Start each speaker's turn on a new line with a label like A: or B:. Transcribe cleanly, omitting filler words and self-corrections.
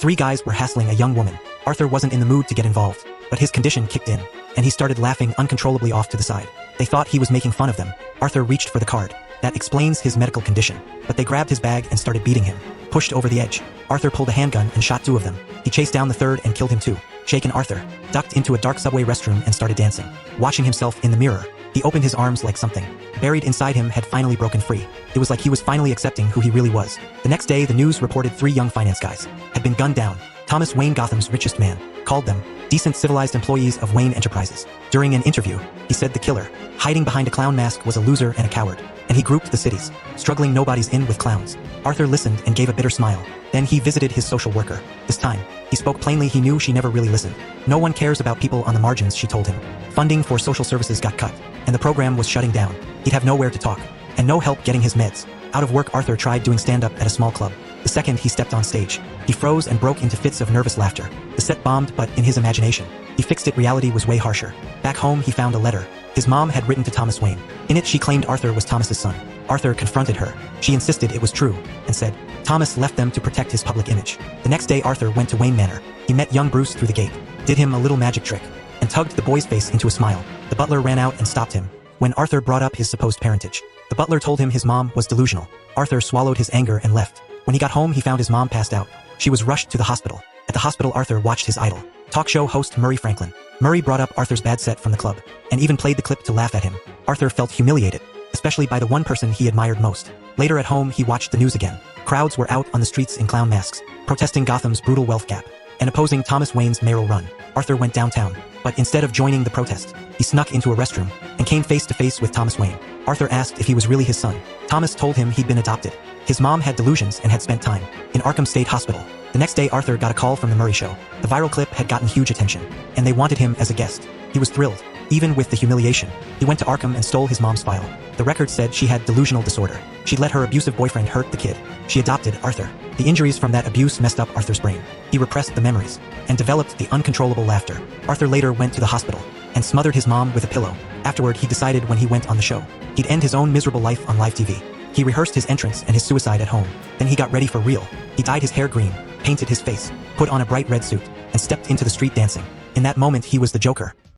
A: Three guys were hassling a young woman. Arthur wasn't in the mood to get involved, but his condition kicked in, and he started laughing uncontrollably off to the side. They thought he was making fun of them. Arthur reached for the card. That explains his medical condition. But they grabbed his bag and started beating him. Pushed over the edge, Arthur pulled a handgun and shot two of them. He chased down the third and killed him too. Shaken, Arthur ducked into a dark subway restroom and started dancing. Watching himself in the mirror, he opened his arms like something buried inside him had finally broken free. It was like he was finally accepting who he really was. The next day, the news reported 3 young finance guys had been gunned down. Thomas Wayne, Gotham's richest man, called them decent, civilized employees of Wayne Enterprises. During an interview, he said the killer, hiding behind a clown mask, was a loser and a coward, and he grouped the city's struggling nobodies in with clowns. Arthur listened and gave a bitter smile. Then he visited his social worker. This time, he spoke plainly. He knew she never really listened. No one cares about people on the margins, she told him. Funding for social services got cut, and the program was shutting down. He'd have nowhere to talk, and no help getting his meds. Out of work, Arthur tried doing stand-up at a small club. The second he stepped on stage, he froze and broke into fits of nervous laughter. The set bombed, but in his imagination, he fixed it. Reality was way harsher. Back home, he found a letter his mom had written to Thomas Wayne. In it, she claimed Arthur was Thomas's son. Arthur confronted her. She insisted it was true, and said Thomas left them to protect his public image. The next day, Arthur went to Wayne Manor. He met young Bruce through the gate, did him a little magic trick, and tugged the boy's face into a smile. The butler ran out and stopped him. When Arthur brought up his supposed parentage, the butler told him his mom was delusional. Arthur swallowed his anger and left. When he got home, he found his mom passed out. She was rushed to the hospital. At the hospital, Arthur watched his idol, talk show host Murray Franklin. Murray brought up Arthur's bad set from the club, and even played the clip to laugh at him. Arthur felt humiliated, especially by the one person he admired most. Later at home, he watched the news again. Crowds were out on the streets in clown masks, protesting Gotham's brutal wealth gap, and opposing Thomas Wayne's mayoral run. Arthur went downtown, but instead of joining the protest, he snuck into a restroom and came face to face with Thomas Wayne. Arthur asked if he was really his son. Thomas told him he'd been adopted. His mom had delusions and had spent time in Arkham State Hospital. The next day, Arthur got a call from the Murray Show. The viral clip had gotten huge attention, and they wanted him as a guest. He was thrilled, even with the humiliation. He went to Arkham and stole his mom's file. The record said she had delusional disorder. She'd let her abusive boyfriend hurt the kid. She adopted Arthur. The injuries from that abuse messed up Arthur's brain. He repressed the memories and developed the uncontrollable laughter. Arthur later went to the hospital and smothered his mom with a pillow. Afterward, he decided when he went on the show, he'd end his own miserable life on live TV. He rehearsed his entrance and his suicide at home. Then he got ready for real. He dyed his hair green, painted his face, put on a bright red suit, and stepped into the street dancing. In that moment, he was the Joker.